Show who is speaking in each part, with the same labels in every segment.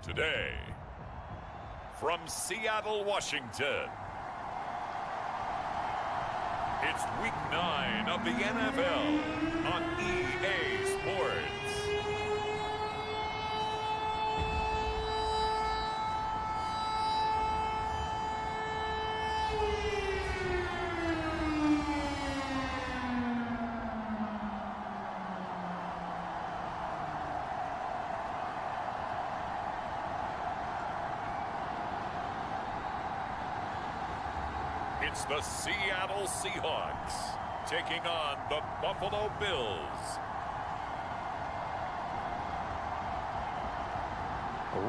Speaker 1: Today, from Seattle, Washington, it's Week 9 of the NFL on EA Sports. It's the Seattle Seahawks taking on the Buffalo Bills.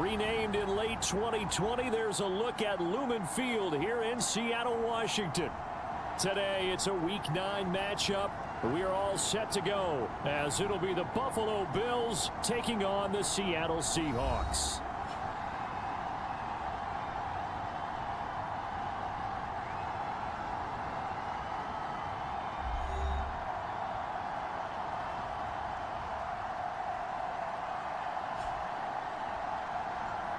Speaker 2: Renamed in late 2020, there's a look at Lumen Field here in Seattle, Washington. Today, it's a Week 9 matchup. We are all set to go, as it'll be the Buffalo Bills taking on the Seattle Seahawks.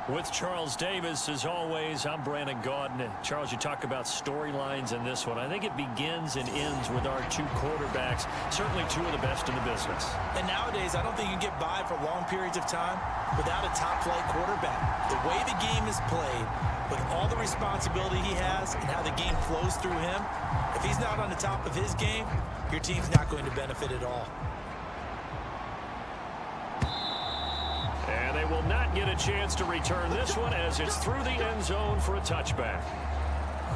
Speaker 2: With Charles Davis, as always, I'm Brandon Gaudin. Charles, you talk about storylines in this one. I think it begins and ends with our two quarterbacks, certainly two of the best in the business.
Speaker 3: And nowadays, I don't think you can get by for long periods of time without a top-flight quarterback. The way the game is played, with all the responsibility he has and how the game flows through him, if he's not on the top of his game, your team's not going to benefit at all.
Speaker 2: And they will not get a chance to return this one as it's through the end zone for a touchback.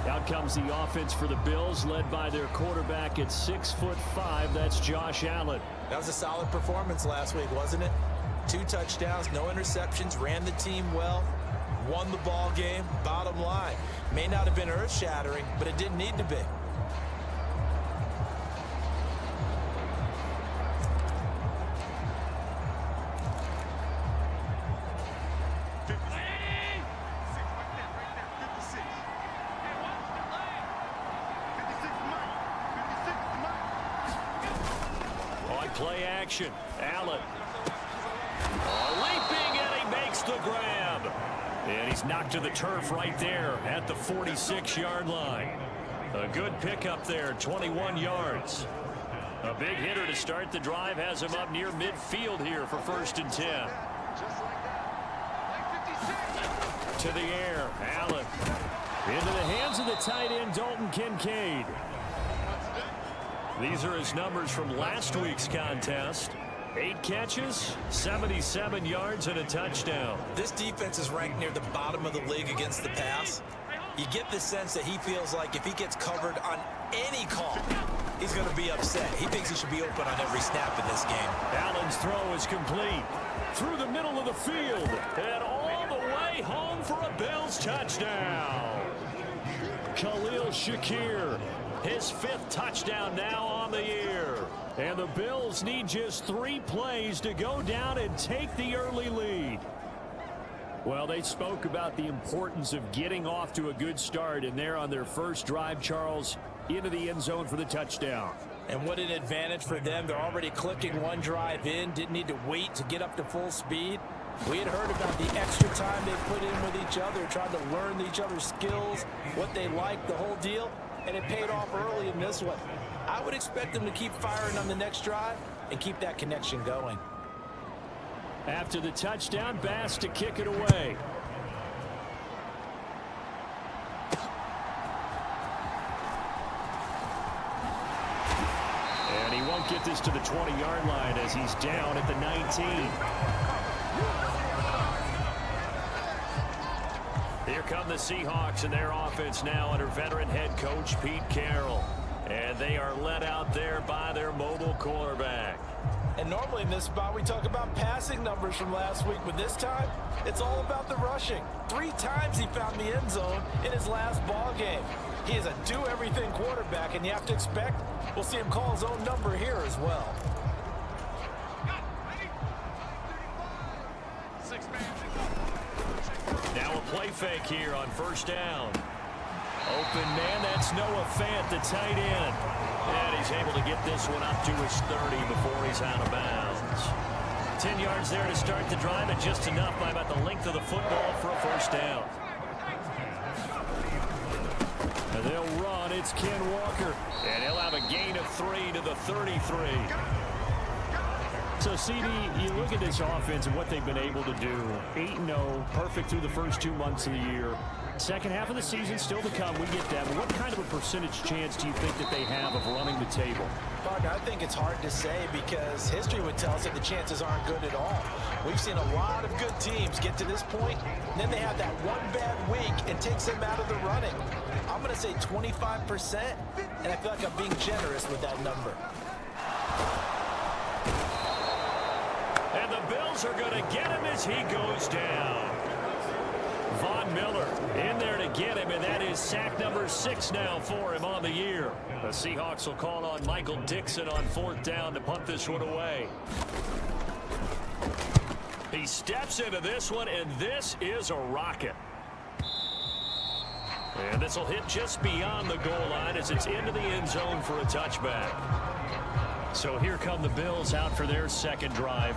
Speaker 2: Out comes the offense for the Bills, led by their quarterback at 6'5". That's Josh Allen.
Speaker 3: That was a solid performance last week, wasn't it? 2 touchdowns, no interceptions, ran the team well, won the ball game. Bottom line, may not have been earth-shattering, but it didn't need to be.
Speaker 2: Play action. Allen. Leaping, and he makes the grab. And he's knocked to the turf right there at the 46-yard line. A good pickup there, 21 yards. A big hitter to start the drive has him up near midfield here for 1st and 10. To the air, Allen. Into the hands of the tight end, Dalton Kincaid. These are his numbers from last week's contest. 8 catches, 77 yards, and a touchdown.
Speaker 3: This defense is ranked near the bottom of the league against the pass. You get the sense that he feels like if he gets covered on any call, he's going to be upset. He thinks he should be open on every snap in this game.
Speaker 2: Allen's throw is complete. Through the middle of the field. And all the way home for a Bills touchdown. Khalil Shakir. His 5th touchdown now on the year. And the Bills need just 3 plays to go down and take the early lead. Well, they spoke about the importance of getting off to a good start, and they're on their first drive, Charles, into the end zone for the touchdown.
Speaker 3: And what an advantage for them. They're already clicking 1 drive in, didn't need to wait to get up to full speed. We had heard about the extra time they put in with each other, trying to learn each other's skills, what they like, the whole deal. And it paid off early in this one. I would expect them to keep firing on the next drive and keep that connection going.
Speaker 2: After the touchdown, Bass to kick it away. And he won't get this to the 20-yard line as he's down at the 19. Here come the Seahawks and their offense now under veteran head coach Pete Carroll. And they are led out there by their mobile quarterback.
Speaker 3: And normally in this spot we talk about passing numbers from last week, but this time it's all about the rushing. 3 times he found the end zone in his last ball game. He is a do-everything quarterback, and you have to expect we'll see him call his own number here as well.
Speaker 2: Now a play fake here on 1st down. Open man, that's Noah Fant, the tight end. And he's able to get this one up to his 30 before he's out of bounds. 10 yards there to start the drive, and just enough by about the length of the football for a first down. And they'll run. It's Ken Walker. And he'll have a gain of 3 to the 33. So, CD, you look at this offense and what they've been able to do. 8-0, perfect through the first 2 months of the year. Second half of the season still to come. We get that. But what kind of a percentage chance do you think that they have of running the table?
Speaker 3: Partner, I think it's hard to say because history would tell us that the chances aren't good at all. We've seen a lot of good teams get to this point, and then they have that one bad week and takes them out of the running. I'm going to say 25%, and I feel like I'm being generous with that number.
Speaker 2: And the Bills are going to get him as he goes down. Von Miller in there to get him, and that is sack number 6 now for him on the year. The Seahawks will call on Michael Dixon on 4th down to punt this one away. He steps into this one, and this is a rocket. And this will hit just beyond the goal line as it's into the end zone for a touchback. So here come the Bills out for their second drive.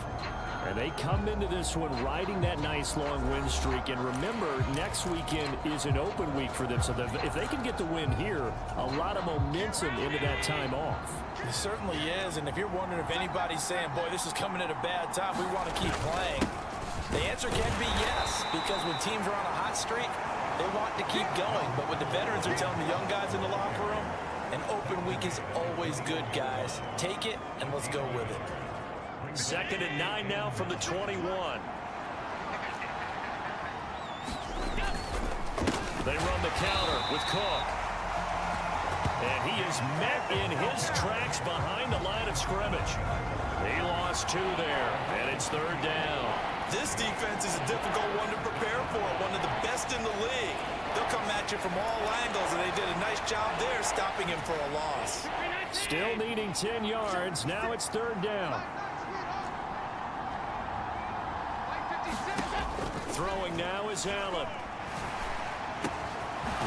Speaker 2: And they come into this one riding that nice long win streak. And remember, next weekend is an open week for them. So if they can get the win here, a lot of momentum into that time off.
Speaker 3: It certainly is. And if you're wondering if anybody's saying, boy, this is coming at a bad time, we want to keep playing, the answer can be yes. Because when teams are on a hot streak, they want to keep going. But what the veterans are telling the young guys in the locker room, an open week is always good, guys. Take it, and let's go with it.
Speaker 2: 2nd and 9 now from the 21. They run the counter with Cook. And he is met in his tracks behind the line of scrimmage. He lost 2 there, and it's 3rd down.
Speaker 4: This defense is a difficult one to prepare for, one of the best in the league. They'll come at you from all angles, and they did a nice job there stopping him for a loss.
Speaker 2: Still needing 10 yards. Now it's 3rd down. Throwing now is Allen.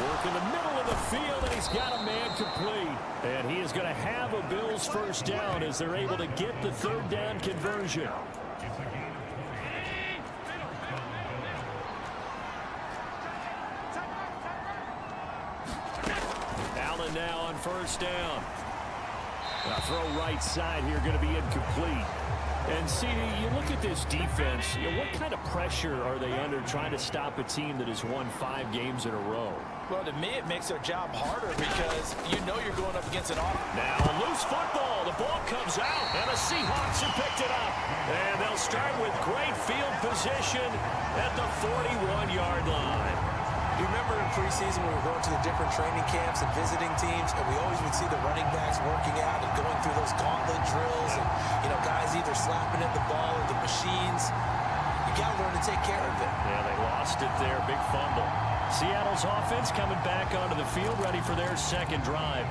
Speaker 2: Work in the middle of the field, and he's got a man complete. And he is going to have a Bills first down as they're able to get the 3rd down conversion. Allen now on 1st down. A throw right side here, going to be incomplete. And, CD, you look at this defense, what kind of pressure are they under trying to stop a team that has won 5 games in a row?
Speaker 3: Well, to me, it makes their job harder because you know you're going up against an offense.
Speaker 2: Now a loose football. The ball comes out, and the Seahawks have picked it up. And they'll start with great field position at the 41-yard line.
Speaker 3: You remember in preseason when we were going to the different training camps and visiting teams, and we always would see the running backs working out and going through those gauntlet drills, and, you know, guys either slapping at the ball or the machines. You got to learn to take care of it.
Speaker 2: Yeah, they lost it there. Big fumble. Seattle's offense coming back onto the field, ready for their second drive.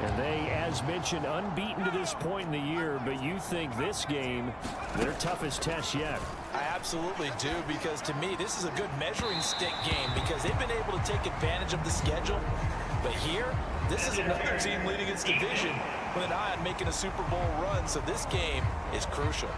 Speaker 2: And they, as mentioned, unbeaten to this point in the year, but you think this game, their toughest test yet.
Speaker 3: I absolutely do, because to me, this is a good measuring stick game because they've been able to take advantage of the schedule. But here, this is another team leading its division with an eye on making a Super Bowl run, so this game is crucial.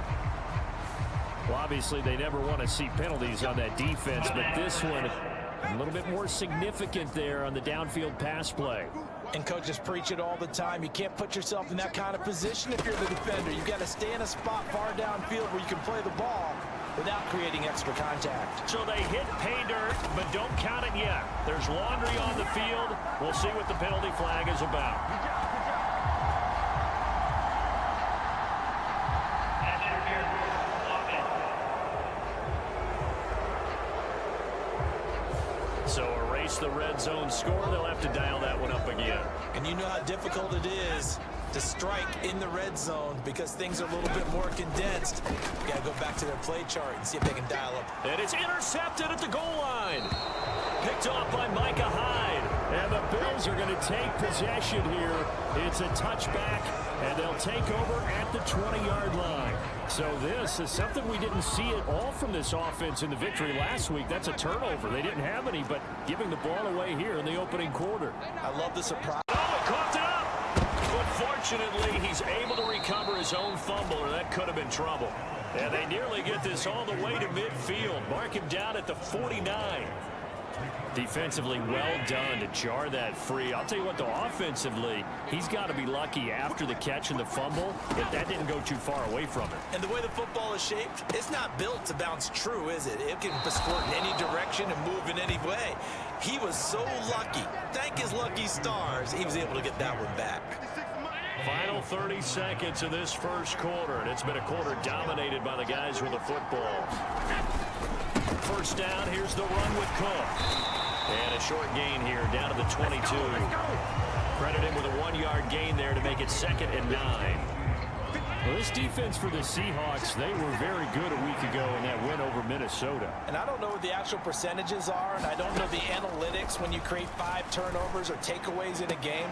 Speaker 2: Well, obviously, they never want to see penalties on that defense, but this one, a little bit more significant there on the downfield pass play.
Speaker 3: And coaches preach it all the time. You can't put yourself in that kind of position if you're the defender. You've got to stay in a spot far downfield where you can play the ball without creating extra contact.
Speaker 2: So they hit pay dirt, but don't count it yet. There's laundry on the field. We'll see what the penalty flag is about. So erase the red zone score. They'll have to dial that one up again.
Speaker 3: And you know how difficult it is to strike in the red zone because things are a little bit more condensed. You got to go back to their play chart and see if they can dial up.
Speaker 2: And it's intercepted at the goal line. Picked off by Micah Hyde. And the Bills are going to take possession here. It's a touchback, and they'll take over at the 20-yard line. So this is something we didn't see at all from this offense in the victory last week. That's a turnover. They didn't have any, but giving the ball away here in the opening quarter.
Speaker 3: I love the surprise.
Speaker 2: Oh, he coughed it up. But fortunately, he's able to recover his own fumble, or that could have been trouble. And they nearly get this all the way to midfield. Mark him down at the 49. Defensively, well done to jar that free. I'll tell you what, though, offensively, he's got to be lucky after the catch and the fumble that didn't go too far away from him.
Speaker 3: And the way the football is shaped, it's not built to bounce true, is it? It can squirt in any direction and move in any way. He was so lucky. Thank his lucky stars, he was able to get that one back.
Speaker 2: Final 30 seconds of this first quarter, and it's been a quarter dominated by the guys with the football. First down, here's the run with Cook. And a short gain here, down to the 22. Credit him with a 1-yard gain there to make it 2nd and 9. Well, this defense for the Seahawks, they were very good a week ago in that win over Minnesota.
Speaker 3: And I don't know what the actual percentages are, and I don't know the analytics when you create 5 turnovers or takeaways in a game.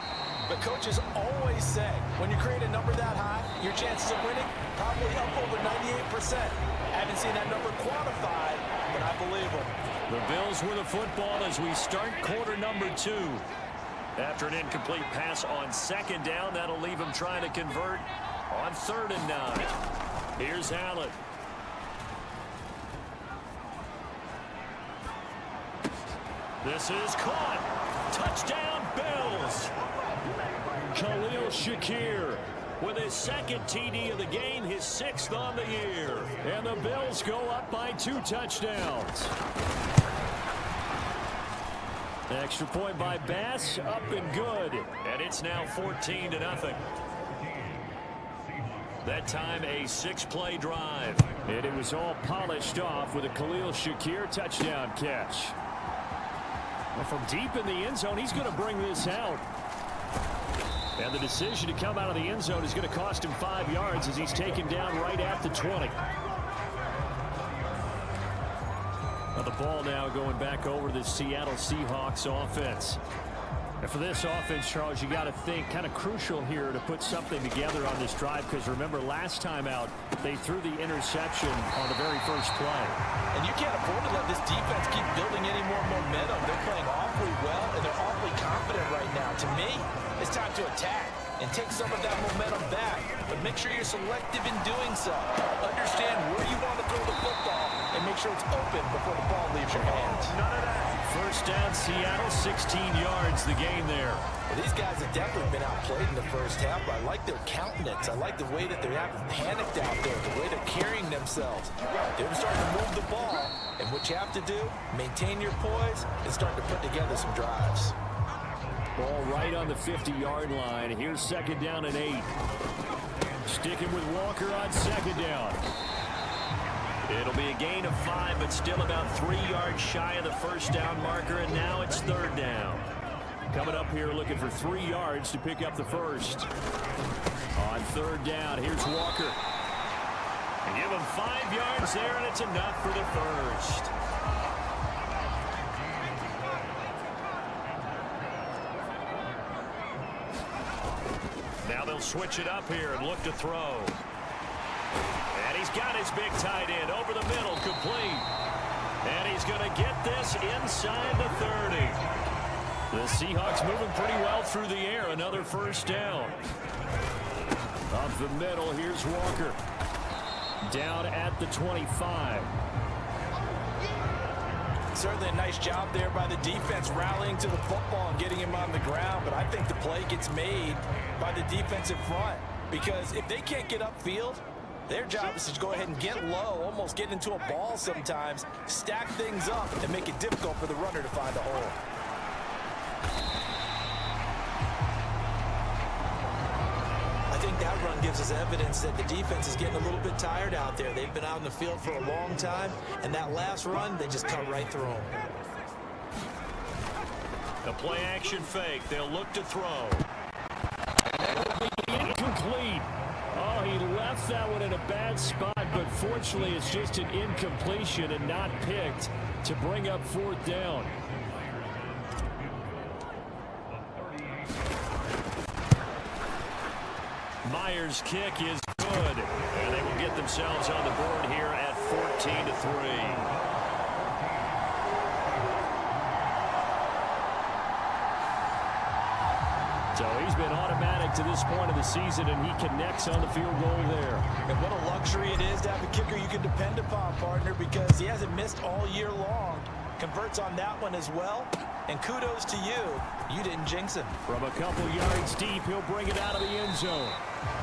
Speaker 3: But coaches always say, when you create a number that high, your chances of winning probably up over 98%. I haven't seen that number quantified, but I believe them.
Speaker 2: The Bills with the football as we start quarter number 2. After an incomplete pass on 2nd down, that'll leave them trying to convert on 3rd and 9. Here's Allen. This is caught. Touchdown, Bills. Khalil Shakir with his 2nd TD of the game, his 6th on the year. And the Bills go up by 2 touchdowns. Extra point by Bass, up and good. And it's now 14-0. That time a 6-play drive. And it was all polished off with a Khalil Shakir touchdown catch. Well, from deep in the end zone, he's going to bring this out. And the decision to come out of the end zone is going to cost him 5 yards as he's taken down right at the 20. Now the ball now going back over to the Seattle Seahawks offense. And for this offense, Charles, you got to think kind of crucial here to put something together on this drive, because remember last time out they threw the interception on the very first play.
Speaker 3: And you can't afford to let this defense keep building any more momentum. They're playing awfully well, and they're awfully confident right now. To me, it's time to attack and take some of that momentum back. But make sure you're selective in doing so. Understand where you want to throw the football and make sure it's open before the ball leaves your hands.
Speaker 2: None of that. First down, Seattle, 16 yards the game there.
Speaker 3: Well, these guys have definitely been outplayed in the first half, but I like their countenance. I like the way that they haven't panicked out there, the way they're carrying themselves. They're starting to move the ball, and what you have to do, maintain your poise and start to put together some drives.
Speaker 2: Ball right on the 50-yard line. Here's 2nd down and 8. Sticking with Walker on 2nd down. It'll be a gain of 5, but still about 3 yards shy of the first down marker, and now it's 3rd down. Coming up here looking for 3 yards to pick up the first. On 3rd down, here's Walker. And give him 5 yards there, and it's enough for the first. Now they'll switch it up here and look to throw. And he's got his big tight end over the middle, complete. And he's going to get this inside the 30. The Seahawks moving pretty well through the air. Another first down. Up the middle, here's Walker. Down at the 25.
Speaker 3: Certainly a nice job there by the defense rallying to the football and getting him on the ground, but I think the play gets made by the defensive front, because if they can't get upfield, their job is to go ahead and get low, almost get into a ball sometimes, stack things up, and make it difficult for the runner to find a hole. I think that run gives us evidence that the defense is getting a little bit tired out there. They've been out in the field for a long time, and that last run, they just cut right through them.
Speaker 2: The play action fake. They'll look to throw. And it'll be incomplete. Oh, he left that one in a bad spot, but fortunately it's just an incompletion and not picked to bring up 4th down. Myers' kick is good, and they will get themselves on the board here at 14-3. So he's been automatic to this point of the season, and he connects on the field goal there.
Speaker 3: And what a luxury it is to have a kicker you can depend upon, partner, because he hasn't missed all year long. Converts on that one as well. And kudos to you. You didn't jinx him.
Speaker 2: From a couple yards deep, he'll bring it out of the end zone.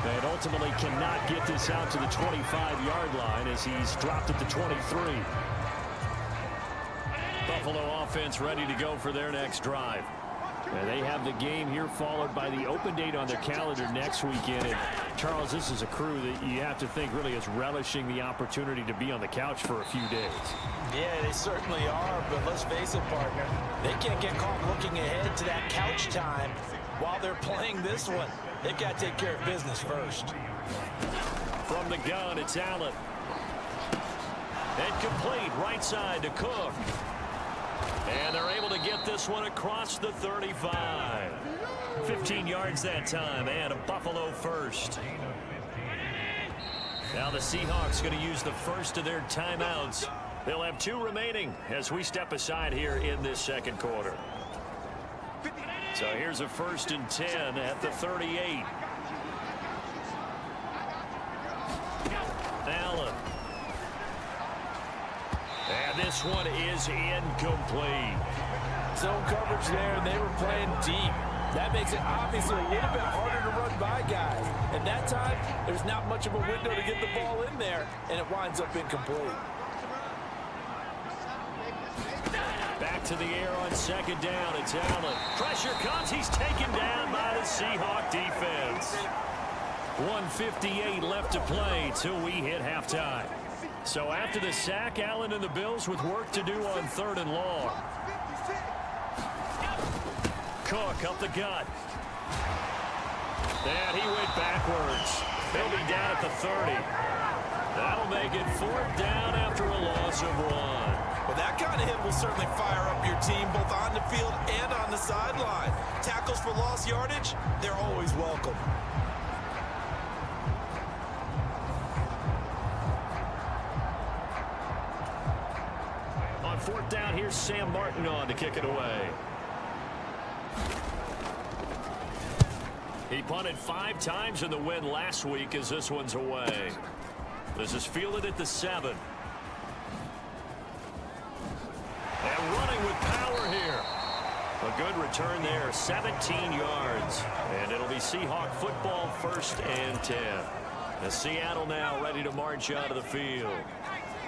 Speaker 2: And ultimately cannot get this out to the 25-yard line as he's dropped at the 23. Buffalo offense ready to go for their next drive. And they have the game here followed by the open date on their calendar next weekend. And Charles, this is a crew that you have to think really is relishing the opportunity to be on the couch for a few days.
Speaker 3: Yeah, they certainly are, but let's face it, partner. They can't get caught looking ahead to that couch time while they're playing this one. They've got to take care of business first.
Speaker 2: From the gun, it's Allen. And complete right side to Cook. And they're able to get this one across the 35. 15 yards that time, and a Buffalo first. Now the Seahawks going to use the first of their timeouts. They'll have 2 remaining as we step aside here in this second quarter. So here's a 1st and 10 at the 38. Allen. And this one is incomplete.
Speaker 3: Zone coverage there, and they were playing deep. That makes it obviously a little bit harder to run by guys. And that time, there's not much of a window to get the ball in there, and it winds up incomplete.
Speaker 2: Back to the air on 2nd down. It's Allen. Pressure comes. He's taken down by the Seahawk defense. 1:58 left to play till we hit halftime. So after the sack, Allen and the Bills with work to do on 3rd and long. Cook up the gut. And he went backwards. He'll be down at the 30. That'll make it 4th down after a loss of 1.
Speaker 4: Well, that kind of hit will certainly fire up your team both on the field and on the sideline. Tackles for lost yardage, they're always welcome.
Speaker 2: On 4th down, here's Sam Martin on to kick it away. He punted 5 times in the win last week as this one's away. This is fielded at the 7. And running with power here. A good return there, 17 yards. And it'll be Seahawk football 1st and 10. As Seattle now ready to march out of the field.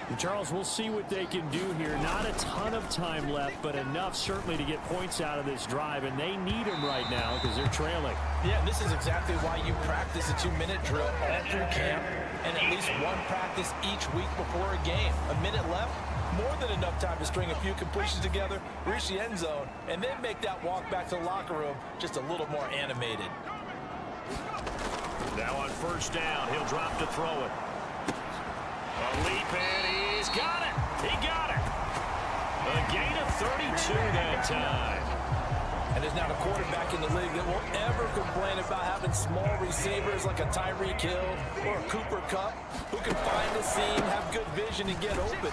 Speaker 2: And Charles, we'll see what they can do here. Not a ton of time left, but enough certainly to get points out of this drive. And they need them right now because they're trailing.
Speaker 3: Yeah, this is exactly why you practice a 2-minute drill all through camp and at least one practice each week before a game. A minute left, more than enough time to string a few completions together, reach the end zone, and then make that walk back to the locker room just a little more animated.
Speaker 2: Now on 1st down, he'll drop to throw it. A leap, and he's got it. He got it. A gain of 32 that time.
Speaker 3: And there's not a quarterback in the league that will ever complain about having small receivers like a Tyreek Hill or a Cooper Kupp who can find the seam, have good vision, and get open.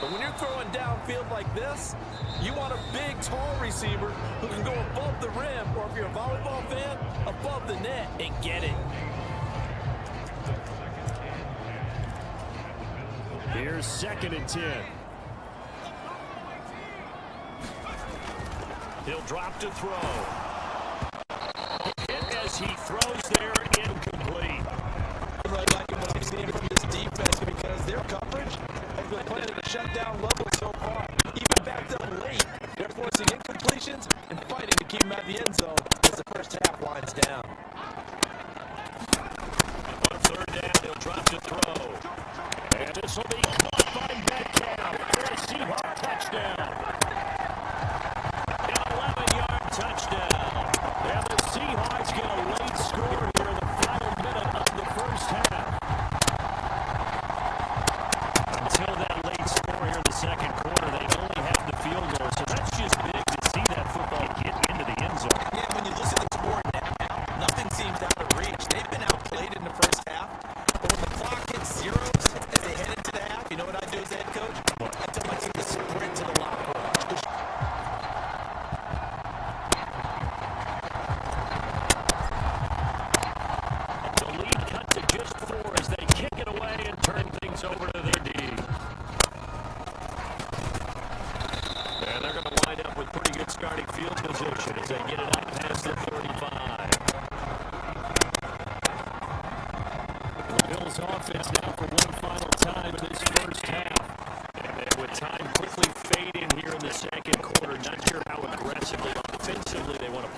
Speaker 3: But when you're throwing downfield like this, you want a big, tall receiver who can go above the rim, or if you're a volleyball fan, above the net and get it.
Speaker 2: Here's 2nd and 10. He'll drop to throw. Hit as he throws there, incomplete.
Speaker 3: I'm really liking what I'm seeing from this defense because their coverage has been playing at a shutdown level so far. Even backed up late, they're forcing incompletions and fighting to keep them at the end zone as the first half winds down.
Speaker 2: On 3rd down, he'll drop to throw. And this will be caught by Metcalf for a Seahawk touchdown. An 11-yard touchdown. And the Seahawks get a late score here in the final minute of the 1st half. Until that late score here in the 2nd quarter, they only have the field goal. So that's just big to see that football get into the end zone.
Speaker 3: Yeah, when you look at the score now, nothing seems out of reach. They've been outplayed in the first half. But when the clock hits zeros as they head into the half, you know what I do as the head coach?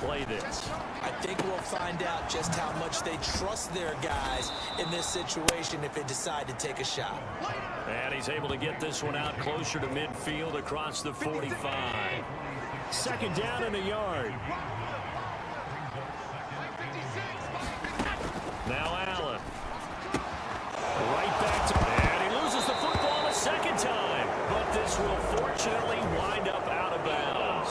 Speaker 2: play this.
Speaker 3: I think we'll find out just how much they trust their guys in this situation if they decide to take a shot.
Speaker 2: And he's able to get this one out closer to midfield across the 45. Second down in a yard. Now Allen. Right back to... And he loses the football a second time. But this will fortunately wind up out of bounds.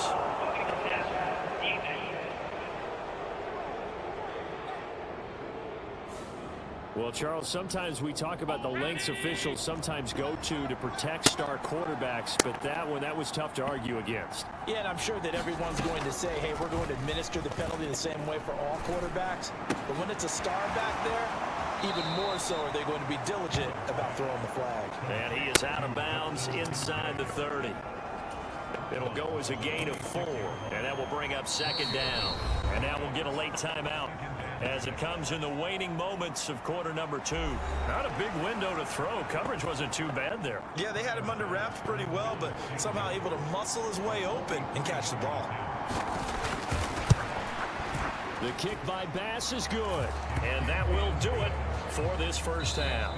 Speaker 2: Well, Charles, sometimes we talk about the lengths officials sometimes go to protect star quarterbacks, but that one, that was tough to argue against.
Speaker 3: Yeah, and I'm sure that everyone's going to say, hey, we're going to administer the penalty the same way for all quarterbacks. But when it's a star back there, even more so are they going to be diligent about throwing the flag.
Speaker 2: And he is out of bounds inside the 30. It'll go as a gain of 4, and that will bring up second down. And now we'll get a late timeout as it comes in the waning moments of quarter number 2. Not a big window to throw. Coverage wasn't too bad there.
Speaker 4: Yeah, they had him under wraps pretty well, but somehow able to muscle his way open and catch the ball.
Speaker 2: The kick by Bass is good, and that will do it for this first half.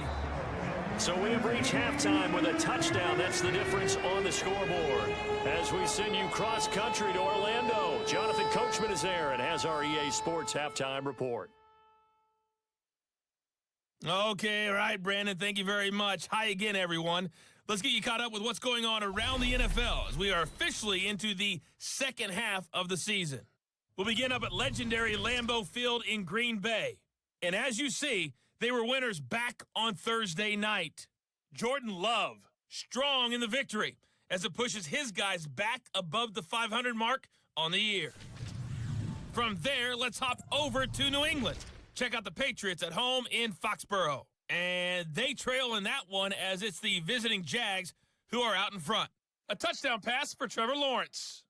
Speaker 2: So we have reached halftime with a touchdown. That's the difference on the scoreboard. As we send you cross-country to Orlando, Jonathan Coachman is there and has our EA Sports halftime report.
Speaker 5: Okay, all right, Brandon, thank you very much. Hi again, everyone. Let's get you caught up with what's going on around the NFL as we are officially into the second half of the season. We'll begin up at legendary Lambeau Field in Green Bay. And as you see, they were winners back on Thursday night. Jordan Love, strong in the victory as it pushes his guys back above the 500 mark on the year. From there, let's hop over to New England. Check out the Patriots at home in Foxborough. And they trail in that one as it's the visiting Jags who are out in front. A touchdown pass for Trevor Lawrence.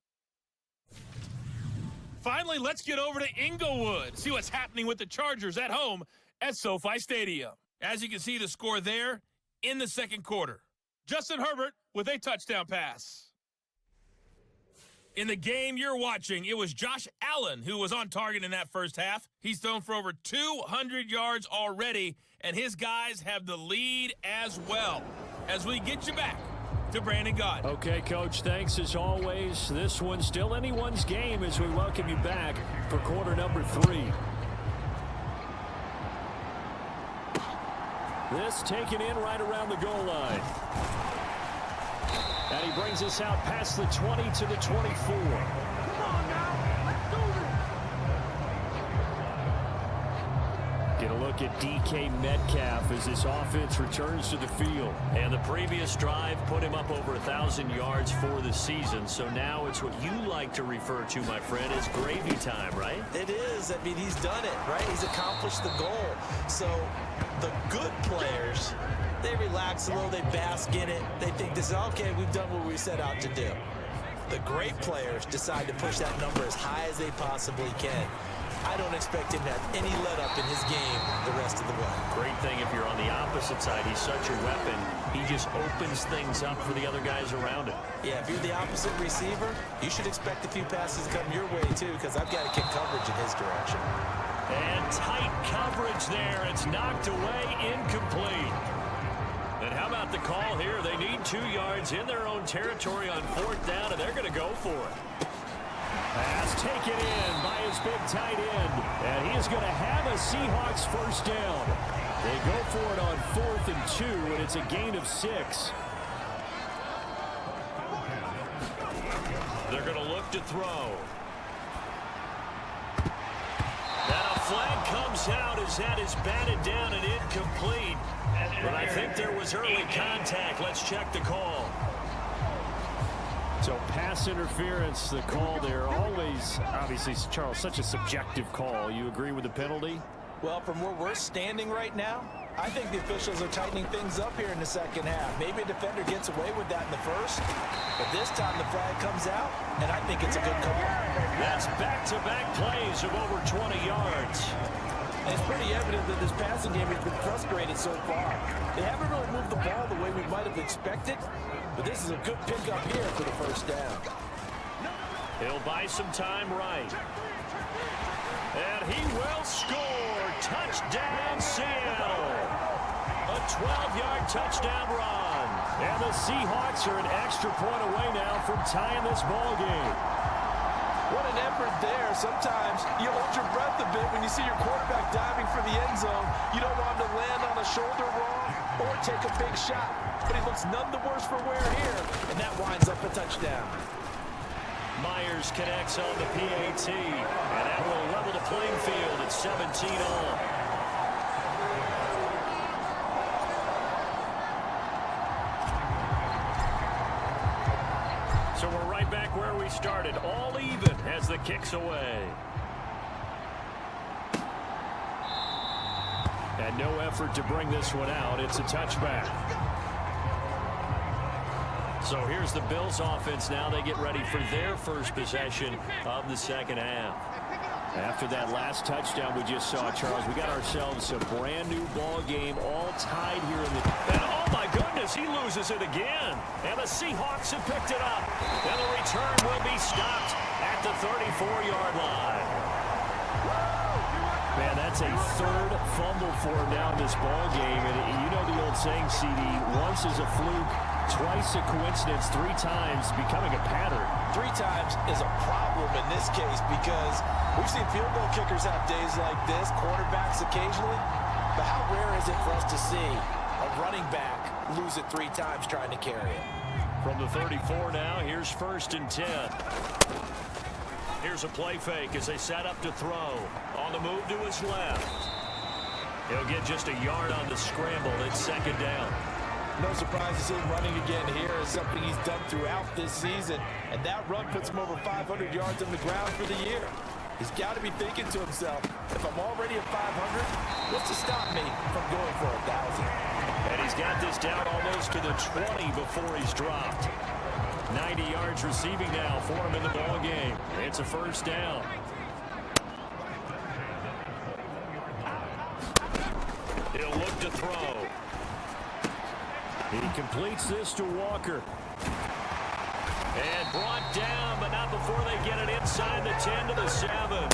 Speaker 5: Finally, let's get over to Inglewood. See what's happening with the Chargers at home at SoFi Stadium. As you can see, the score there in the second quarter. Justin Herbert with a touchdown pass. In the game you're watching, it was Josh Allen who was on target in that first half. He's thrown for over 200 yards already, and his guys have the lead as well. As we get you back to Brandon Gott.
Speaker 2: Okay, Coach, thanks as always. This one's still anyone's game as we welcome you back for quarter number 3. This taken in right around the goal line. And he brings us out past the 20 to the 24. Come on now, let's do this. Get a look at DK Metcalf as this offense returns to the field. And the previous drive put him up over 1,000 yards for the season. So now it's what you like to refer to, my friend, as gravy time, right?
Speaker 3: It is. I mean, he's done it, right? He's accomplished the goal. So the good players, they relax a little, they bask in it. They think this is, okay, we've done what we set out to do. The great players decide to push that number as high as they possibly can. I don't expect him to have any let-up in his game the rest of the way.
Speaker 2: Great thing if you're on the opposite side. He's such a weapon. He just opens things up for the other guys around him.
Speaker 3: Yeah, if you're the opposite receiver, you should expect a few passes to come your way, too, because I've got to kick coverage in his direction.
Speaker 2: And tight coverage there. It's knocked away, incomplete. And how about the call here? They need 2 yards in their own territory on 4th down, and they're going to go for it. Pass taken in by his big tight end. And he is going to have a Seahawks first down. They go for it on 4th and 2, and it's a gain of 6. They're going to look to throw. And a flag comes out as that is batted down and incomplete. But I think there was early contact. Let's check the call. So pass interference, the call there. Always, obviously, Charles, such a subjective call. You agree with the penalty?
Speaker 3: Well, from where we're standing right now, I think the officials are tightening things up here in the second half. Maybe a defender gets away with that in the first, but this time the flag comes out, and I think it's a good call.
Speaker 2: That's back-to-back plays of over 20 yards.
Speaker 3: And it's pretty evident that this passing game has been frustrated so far. They haven't really moved the ball the way we might have expected, but this is a good pickup here for the first down.
Speaker 2: He'll buy some time right. he will score. Touchdown, Seattle. A 12-yard touchdown run. And the Seahawks are an extra point away now from tying this ball game.
Speaker 3: What an effort there. Sometimes you hold your breath a bit when you see your quarterback diving for the end zone. You don't want him to land on a shoulder wrong or take a big shot. But he looks none the worse for wear here, and that winds up a touchdown.
Speaker 2: Myers connects on the PAT, and that will level the playing field at 17 all. So we're right back where we started, all even as the kick's away. And no effort to bring this one out. It's a touchback. So here's the Bills offense now. They get ready for their first possession of the second half. After that last touchdown we just saw, Charles, we got ourselves a brand new ball game, all tied here in the... And oh my goodness, he loses it again. And the Seahawks have picked it up. And the return will be stopped at the 34-yard line. Man, that's a third fumble for him now in this ball game. And you know the old saying, CD, once is a fluke, twice a coincidence, three times becoming a pattern.
Speaker 3: Three times is a problem in this case because we've seen field goal kickers have days like this, quarterbacks occasionally, but how rare is it for us to see a running back lose it three times trying to carry it?
Speaker 2: From the 34 now, here's 1st and 10. Here's a play fake as they set up to throw. On the move to his left. He'll get just a yard on the scramble. It's second down.
Speaker 3: No surprise to see him running again here is something he's done throughout this season. And that run puts him over 500 yards on the ground for the year. He's got to be thinking to himself, if I'm already at 500, what's to stop me from going for 1,000?
Speaker 2: And he's got this down almost to the 20 before he's dropped. 90 yards receiving now for him in the ball game. It's a first down. He'll look to throw. He completes this to Walker. And brought down, but not before they get it inside the 10 to the 7.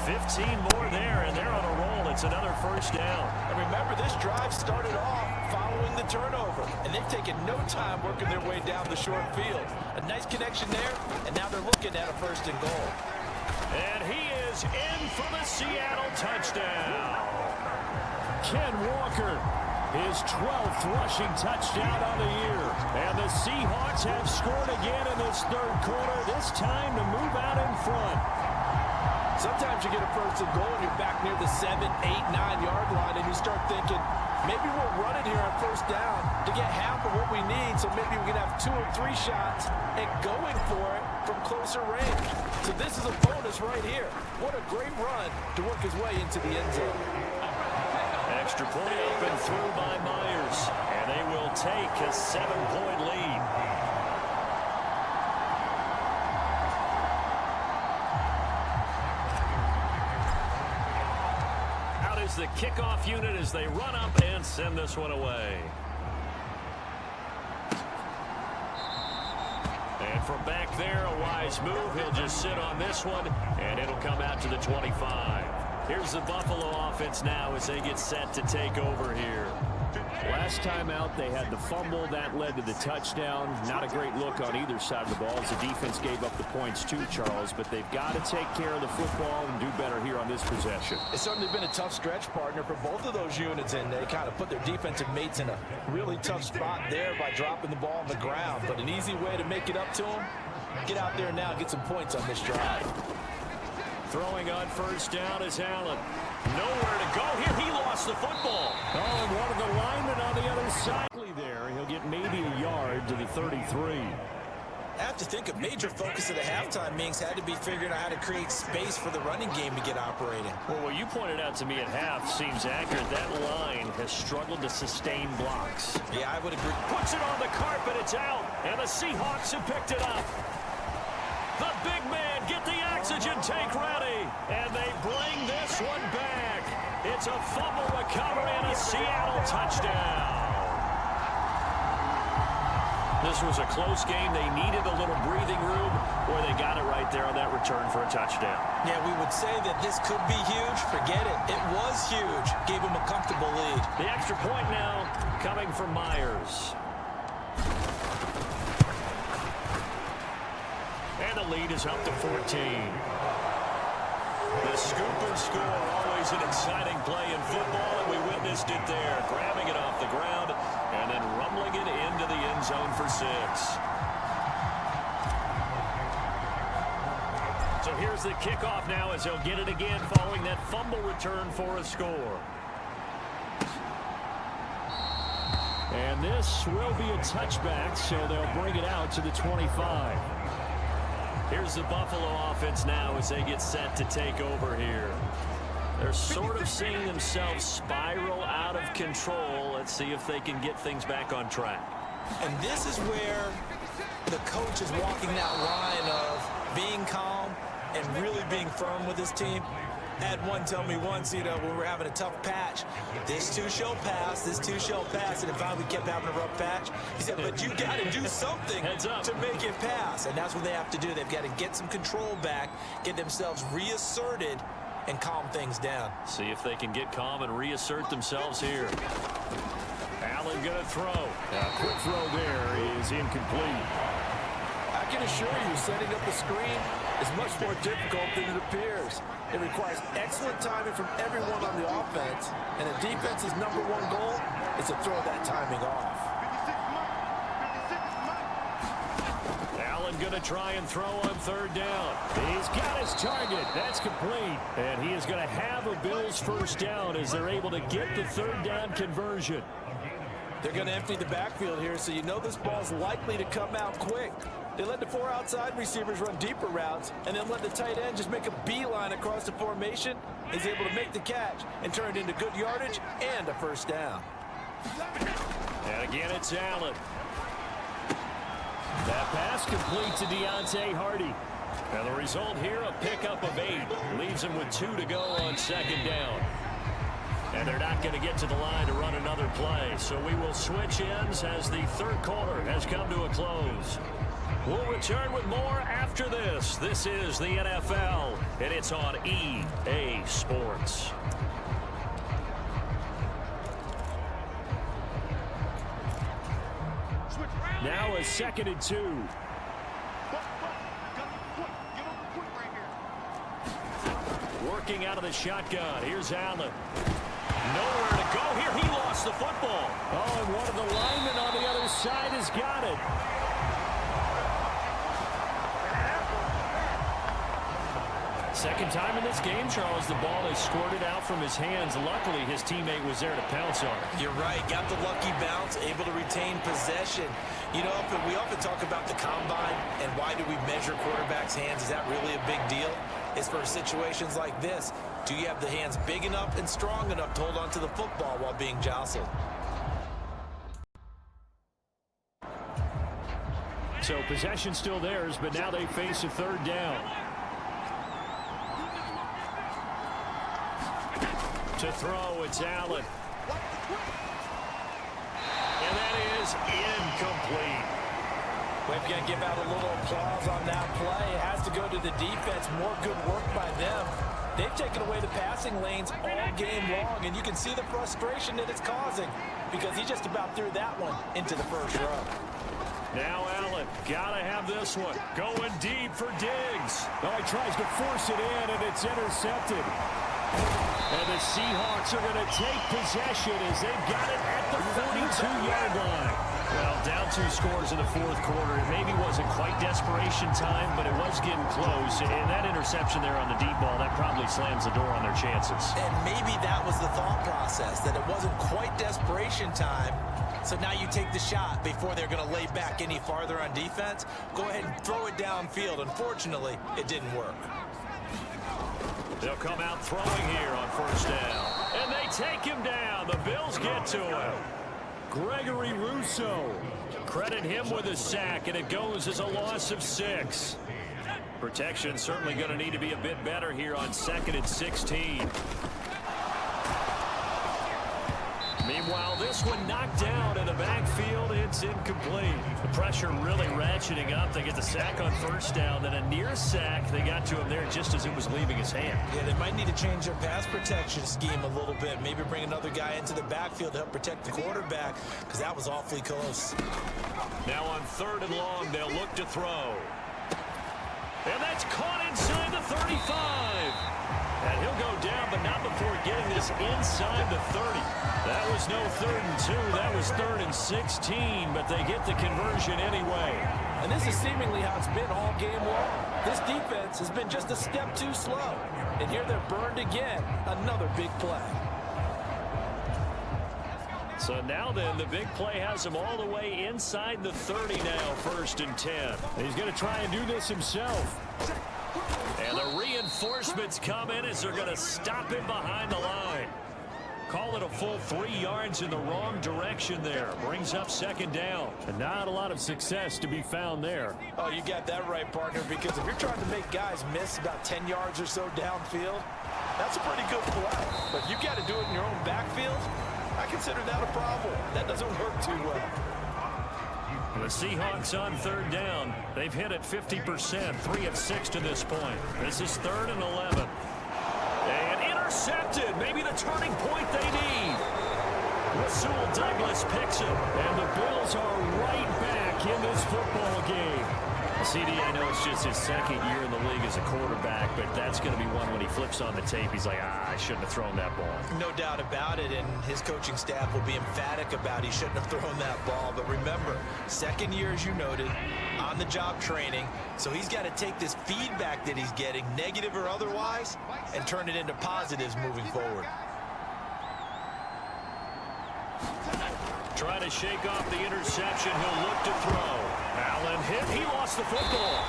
Speaker 2: 15 more there, and they're on a roll. It's another first down.
Speaker 3: And remember, this drive started off following the turnover, and they've taken no time working their way down the short field. A nice connection there, and now they're looking at a 1st and goal.
Speaker 2: And he is in for the Seattle touchdown. Ken Walker, his 12th rushing touchdown on the year. And the Seahawks have scored again in this third quarter, this time to move out in front.
Speaker 3: Sometimes you get a 1st and goal and you're back near the 7, 8, 9-yard line, and you start thinking, maybe we're running here on 1st down to get half of what we need, so maybe we can have 2 or 3 shots and going for it from closer range. So this is a bonus right here. What a great run to work his way into the end zone.
Speaker 2: Extra point up and through by Myers, and they will take a 7-point lead. Out is the kickoff unit as they run up and send this one away. And from back there, a wise move. He'll just sit on this one, and it'll come out to the 25. Here's the Buffalo offense now as they get set to take over here. Last time out, they had the fumble. That led to the touchdown. Not a great look on either side of the ball as the defense gave up the points too, Charles. But they've got to take care of the football and do better here on this possession.
Speaker 3: It's certainly been a tough stretch, partner, for both of those units, and they kind of put their defensive mates in a really tough spot there by dropping the ball on the ground. But an easy way to make it up to them, get out there now and get some points on this drive.
Speaker 2: Throwing on 1st down is Allen. Nowhere to go here. He lost the football. Oh, and one of the linemen on the other side there. He'll get maybe a yard to the 33.
Speaker 3: I have to think a major focus of the halftime meetings had to be figuring out how to create space for the running game to get operating.
Speaker 2: Well, what you pointed out to me at half seems accurate. That line has struggled to sustain blocks.
Speaker 3: Yeah, I would agree.
Speaker 2: Puts it on the carpet. It's out. And the Seahawks have picked it up. The big man, get the oxygen tank ready. And they bring this one back. It's a fumble recovery and a Seattle touchdown. This was a close game. They needed a little breathing room, where they got it right there on that return for a touchdown.
Speaker 3: Yeah, we would say that this could be huge. Forget it. It was huge. Gave him a comfortable lead.
Speaker 2: The extra point now coming from Myers. And the lead is up to 14. The scoop and score, always an exciting play in football, and we witnessed it there. Grabbing it off the ground and then rumbling it into the end zone for 6. So here's the kickoff now as they'll get it again following that fumble return for a score. And this will be a touchback, so they'll bring it out to the 25. Here's the Buffalo offense now as they get set to take over here. They're sort of seeing themselves spiral out of control. Let's see if they can get things back on track.
Speaker 3: And this is where the coach is walking that line of being calm and really being firm with his team. I had one tell me once, when we were having a tough patch, this too shall pass, this too shall pass, and finally we kept having a rough patch. He said, but you got to do something to make it pass, and that's what they have to do. They've got to get some control back, get themselves reasserted, and calm things down.
Speaker 2: See if they can get calm and reassert themselves here. Allen going to throw. A quick throw there is incomplete.
Speaker 3: I can assure you, setting up a screen is much more difficult than it appears. It requires excellent timing from everyone on the offense, and the defense's #1 goal is to throw that timing off.
Speaker 2: Allen going to try and throw on 3rd down. He's got his target. That's complete. And he is going to have a Bills 1st down as they're able to get the 3rd down conversion.
Speaker 3: They're going to empty the backfield here, so you know this ball's likely to come out quick. They let the 4 outside receivers run deeper routes, and then let the tight end just make a beeline across the formation. He's able to make the catch and turn it into good yardage and a 1st down.
Speaker 2: And again, it's Allen. That pass complete to Deontay Hardy. And the result here, a pickup of 8. Leaves him with 2 to go on 2nd down. And they're not going to get to the line to run another play. So we will switch ends as the 3rd quarter has come to a close. We'll return with more after this. This is the NFL, and it's on EA Sports. Now a 2nd and 2. Working out of the shotgun. Here's Allen. Nowhere to go here. He lost the football. Oh, and one of the linemen on the other side has got it. Second time in this game, Charles, the ball is squirted out from his hands. Luckily, his teammate was there to pounce on it.
Speaker 3: You're right. Got the lucky bounce, able to retain possession. You know, we often talk about the combine and why do we measure quarterbacks' hands. Is that really a big deal? It's for situations like this. Do you have the hands big enough and strong enough to hold on to the football while being jostled?
Speaker 2: So possession still theirs, but now they face a 3rd down. To throw, it's Allen. And that is incomplete.
Speaker 3: We've got to give out a little applause on that play. It has to go to the defense. More good work by them. They've taken away the passing lanes all game long, and you can see the frustration that it's causing because he just about threw that one into the 1st row.
Speaker 2: Now Allen, gotta have this one. Going deep for Diggs. Oh, he tries to force it in, and it's intercepted. And the Seahawks are going to take possession as they've got it at the 42-yard line. Well, down 2 scores in the 4th quarter. It maybe wasn't quite desperation time, but it was getting close. And that interception there on the deep ball, that probably slams the door on their chances.
Speaker 3: And maybe that was the thought process, that it wasn't quite desperation time. So now you take the shot before they're going to lay back any farther on defense. Go ahead and throw it downfield. Unfortunately, it didn't work.
Speaker 2: They'll come out throwing here on 1st down. And they take him down. The Bills get to him. Gregory Rousseau. Credit him with a sack, and it goes as a loss of 6. Protection certainly going to need to be a bit better here on 2nd and 16. Meanwhile, this one knocked down in the backfield. It's incomplete. The pressure really ratcheting up. They get the sack on first down, then a near sack. They got to him there just as it was leaving his hand.
Speaker 3: Yeah, they might need to change their pass protection scheme a little bit. Maybe bring another guy into the backfield to help protect the quarterback, because that was awfully close.
Speaker 2: Now on 3rd and long, they'll look to throw. And that's caught inside the 35. And he'll go down, but not before getting this inside the 30. That was no 3rd and 2. That was 3rd and 16, but they get the conversion anyway.
Speaker 3: And this is seemingly how it's been all game long. This defense has been just a step too slow. And here they're burned again. Another big play.
Speaker 2: So now then, the big play has him all the way inside the 30 now, 1st and 10. He's going to try and do this himself. And the reinforcements come in as they're going to stop him behind the line. Call it a full 3 yards in the wrong direction there. Brings up 2nd down. And not a lot of success to be found there.
Speaker 3: Oh, you got that right, partner, because if you're trying to make guys miss about 10 yards or so downfield, that's a pretty good play. But if you've got to do it in your own backfield, I consider that a problem. That doesn't work too well.
Speaker 2: The Seahawks on 3rd down. They've hit it 50%, 3 of 6 to this point. This is 3rd and 11. And intercepted. Maybe the turning point they need. Rasul Douglas picks it. And the Bills are right back in this football game. CD, I know it's just his 2nd year in the league as a quarterback, but that's going to be one when he flips on the tape. He's like, I shouldn't have thrown that ball.
Speaker 3: No doubt about it, and his coaching staff will be emphatic about he shouldn't have thrown that ball. But remember, 2nd year, as you noted, on-the-job training, so he's got to take this feedback that he's getting, negative or otherwise, and turn it into positives moving forward.
Speaker 2: Trying to shake off the interception. He'll look to throw. Allen hit. He lost the football.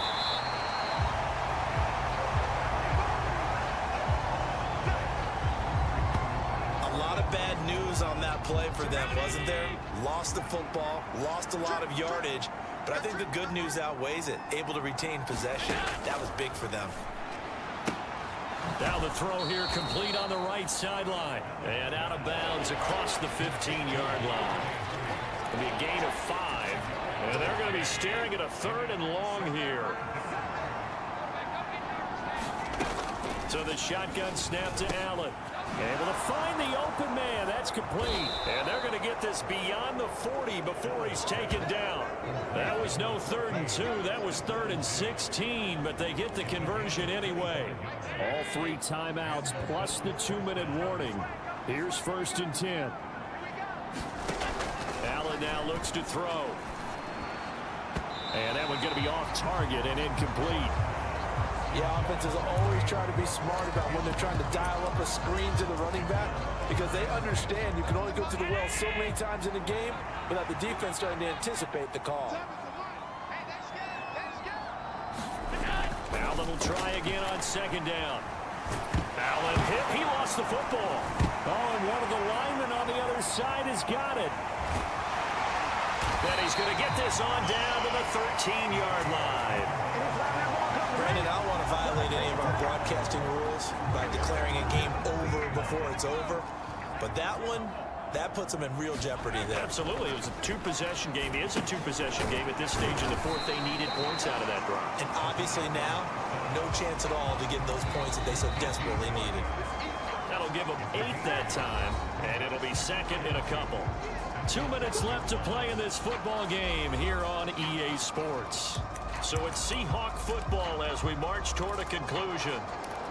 Speaker 3: A lot of bad news on that play for them, wasn't there? Lost the football, lost a lot of yardage, but I think the good news outweighs it. Able to retain possession. That was big for them.
Speaker 2: Now the throw here complete on the right sideline. And out of bounds across the 15-yard line. It'll be a gain of 5. And they're going to be staring at a 3rd and long here. So the shotgun snap to Allen. Able to find the open man. That's complete. And they're going to get this beyond the 40 before he's taken down. That was no 3rd and 2. That was 3rd and 16, but they get the conversion anyway. All 3 timeouts plus the 2-minute warning. Here's 1st and 10. Allen now looks to throw. And that one's going to be off target and incomplete.
Speaker 3: Yeah, offenses always try to be smart about when they're trying to dial up a screen to the running back, because they understand you can only go to the well so many times in a game without the defense starting to anticipate the call.
Speaker 2: Allen will try again on 2nd down. Allen hit. He lost the football. Oh, and one of the linemen on the other side has got it. And he's going to get this on down to the 13-yard line.
Speaker 3: Brandon, I don't want to violate any of our broadcasting rules by declaring a game over before it's over, but that one, that puts them in real jeopardy there.
Speaker 2: Absolutely. It was a 2-possession game. It is a 2-possession game at this stage in the 4th. They needed points out of that drive.
Speaker 3: And obviously now, no chance at all to get those points that they so desperately needed.
Speaker 2: That'll give them 8 that time, and it'll be 2nd and a couple. 2 minutes left to play in this football game here on EA Sports. So it's Seahawk football as we march toward a conclusion.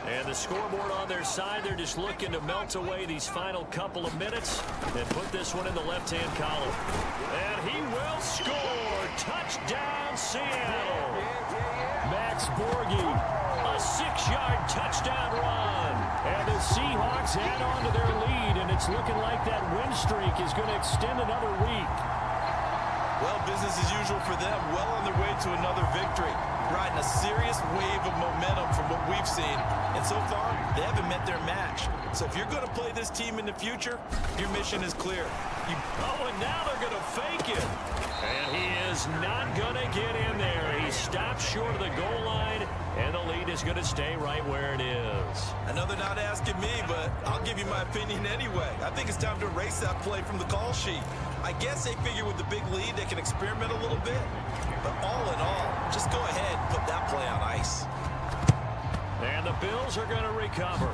Speaker 2: And the scoreboard on their side, they're just looking to melt away these final couple of minutes and put this one in the left-hand column. And he will score. Touchdown, Seattle. Max Borghi, a 6-yard touchdown run. And the Seahawks add on to their lead, and it's looking like that win streak is going to extend another week.
Speaker 4: Well, business as usual for them. Well on their way to another victory. Riding a serious wave of momentum from what we've seen. And so far, they haven't met their match. So if you're going to play this team in the future, your mission is clear.
Speaker 2: Oh, and now they're going to fake it. And he is not going to get in there. He stopped short of the goal line, and the lead is going to stay right where it is.
Speaker 4: I know they're not asking me, but I'll give you my opinion anyway. I think it's time to erase that play from the call sheet. I guess they figure with the big lead they can experiment a little bit. But all in all, just go ahead and put that play on ice.
Speaker 2: And the Bills are going to recover.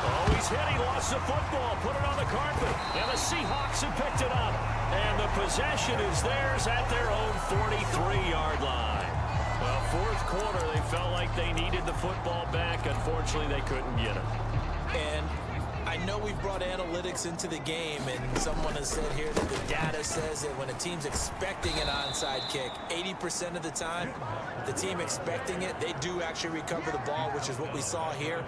Speaker 2: Oh, he's hit. He lost the football. Put it on the carpet. And the Seahawks have picked it up. And the possession is theirs at their own 43-yard line. Well, fourth quarter, they felt like they needed the football back. Unfortunately, they couldn't get it.
Speaker 3: And I know we've brought analytics into the game, and someone has said here that the data says that when a team's expecting an onside kick, 80% of the time, the team expecting it, they do actually recover the ball, which is what we saw here.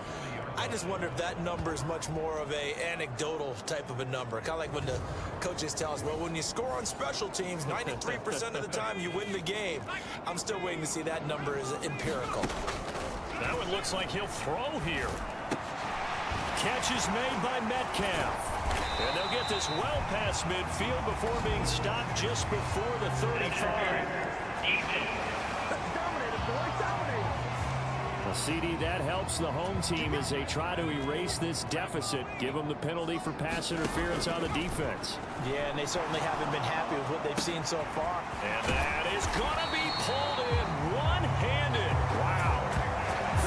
Speaker 3: I just wonder if that number is much more of a anecdotal type of a number. Kind of like when the coaches tell us, well, when you score on special teams, 93% of the time you win the game. I'm still waiting to see that number is empirical.
Speaker 2: That one looks like he'll throw here. Catch is made by Metcalf. And they'll get this well past midfield before being stopped just before the 35. A CD that helps the home team as they try to erase this deficit. Give them the penalty for pass interference on the defense.
Speaker 3: Yeah, and they certainly haven't been happy with what they've seen so far.
Speaker 2: And that is going to be pulled in one-handed. Wow.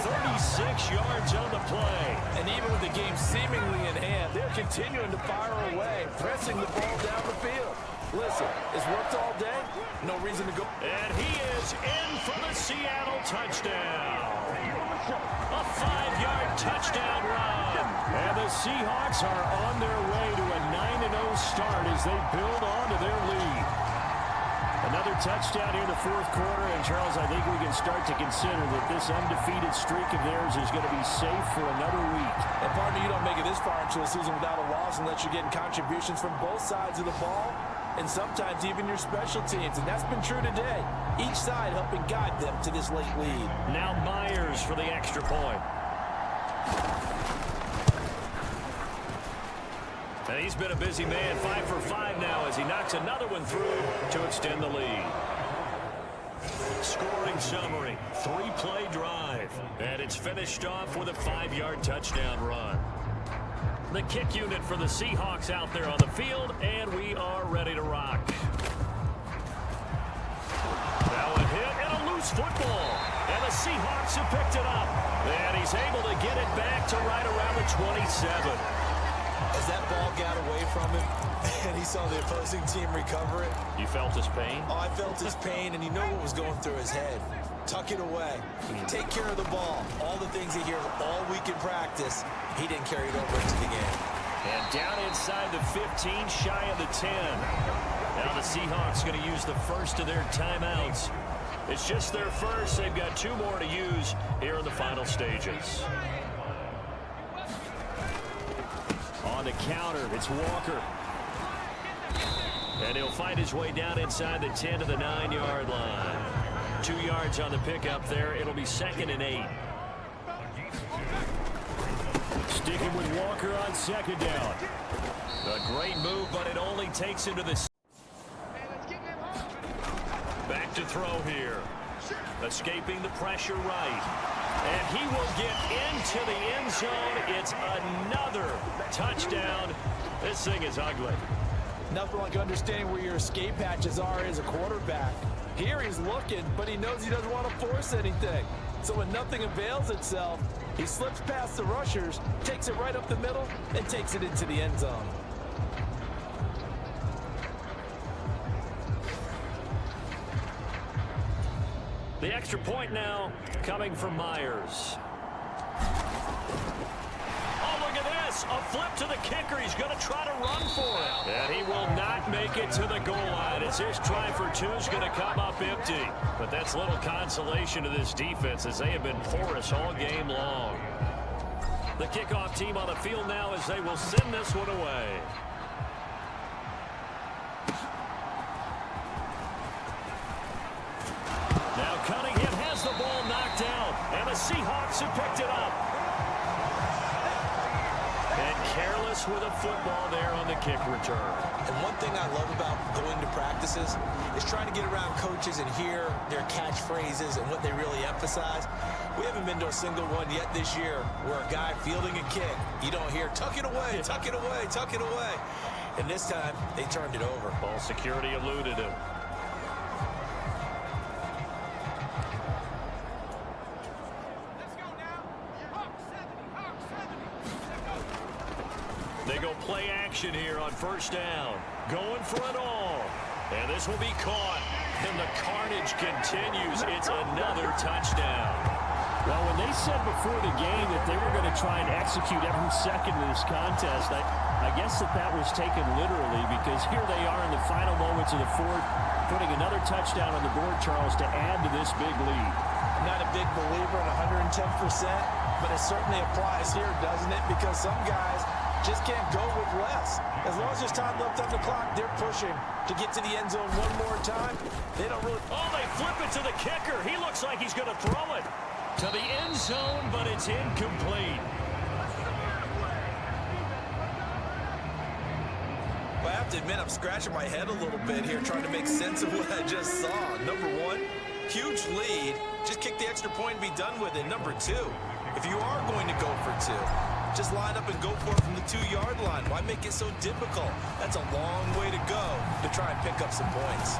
Speaker 2: 36 yards on the play.
Speaker 3: And even with the game seemingly in hand, they're continuing to fire away, pressing the ball down the field. Listen, it's worked all day. No reason to go.
Speaker 2: And he is in for the Seattle touchdown. A 5-yard touchdown run. And the Seahawks are on their way to a 9-0 start as they build on to their lead. Another touchdown here in the fourth quarter. And, Charles, I think we can start to consider that this undefeated streak of theirs is going to be safe for another week.
Speaker 3: And, partner, you don't make it this far into a season without a loss unless you're getting contributions from both sides of the ball and sometimes even your special teams. And that's been true today. Each side helping guide them to this late lead.
Speaker 2: Now Myers for the extra point. And he's been a busy man, 5 for 5 now as he knocks another one through to extend the lead. Scoring summary, 3-play drive. And it's finished off with a 5-yard touchdown run. The kick unit for the Seahawks out there on the field, and we are ready to rock. Now a hit and a loose football. And the Seahawks have picked it up. And he's able to get it back to right around the 27.
Speaker 3: As that ball got away from him and he saw the opposing team recover it.
Speaker 2: You felt his pain?
Speaker 3: Oh, I felt his pain, and you know what was going through his head. Tuck it away. Take care of the ball. All the things he hears all week in practice, he didn't carry it over into the game.
Speaker 2: And down inside the 15, shy of the 10. Now the Seahawks going to use the first of their timeouts. It's just their first. They've got 2 more to use here in the final stages. On the counter, it's Walker. And he'll find his way down inside the 10 to the 9-yard line. 2 yards on the pickup there. It'll be 2nd and 8. Sticking with Walker on 2nd down. A great move, but it only takes him to the... Back to throw here. Escaping the pressure right. And he will get into the end zone. It's another touchdown. This thing is ugly.
Speaker 3: Nothing like understanding where your escape hatches are as a quarterback. Here he's looking, but he knows he doesn't want to force anything. So when nothing avails itself, he slips past the rushers, takes it right up the middle, and takes it into the end zone.
Speaker 2: The extra point now coming from Myers. Oh, look at this. A flip to the kicker. He's going to try to run for it. And he will not make it to the goal line as his try for 2 is going to come up empty. But that's little consolation to this defense as they have been porous all game long. The kickoff team on the field now as they will send this one away. Seahawks have picked it up. And careless with a football there on the kick return.
Speaker 4: And one thing I love about going to practices is trying to get around coaches and hear their catchphrases and what they really emphasize. We haven't been to a single one yet this year where a guy fielding a kick, you don't hear, tuck it away, tuck it away, tuck it away. And this time, they turned it over.
Speaker 2: Ball security eluded him. They go play action here on first down. Going for it all. And this will be caught. And the carnage continues. It's another touchdown.
Speaker 6: Well, when they said before the game that they were going to try and execute every second of this contest, I guess that was taken literally, because here they are in the final moments of the fourth, putting another touchdown on the board, Charles, to add to this big lead.
Speaker 3: I'm not a big believer in 110%, but it certainly applies here, doesn't it? Because some guys just can't go with less. As long as there's time left on the clock, they're pushing to get to the end zone one more time. They don't really...
Speaker 2: Oh, they flip it to the kicker. He looks like he's going to throw it to the end zone, but it's incomplete.
Speaker 4: Well, I have to admit, I'm scratching my head a little bit here trying to make sense of what I just saw. Number one, huge lead. Just kick the extra point and be done with it. Number two, if you are going to go for two, just line up and go for it from the 2-yard line. Why make it so difficult? That's a long way to go to try and pick up some points.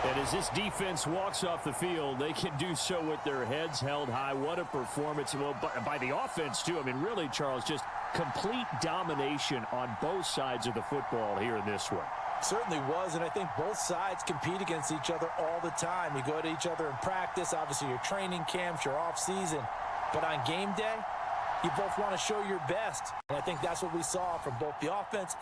Speaker 6: And as this defense walks off the field, they can do so with their heads held high. What a performance. Well, by the offense, too. I mean, really, Charles, just complete domination on both sides of the football here in this one.
Speaker 3: Certainly was, and I think both sides compete against each other all the time. You go to each other in practice, obviously your training camps, your off-season. But on game day, you both want to show your best. And I think that's what we saw from both the offense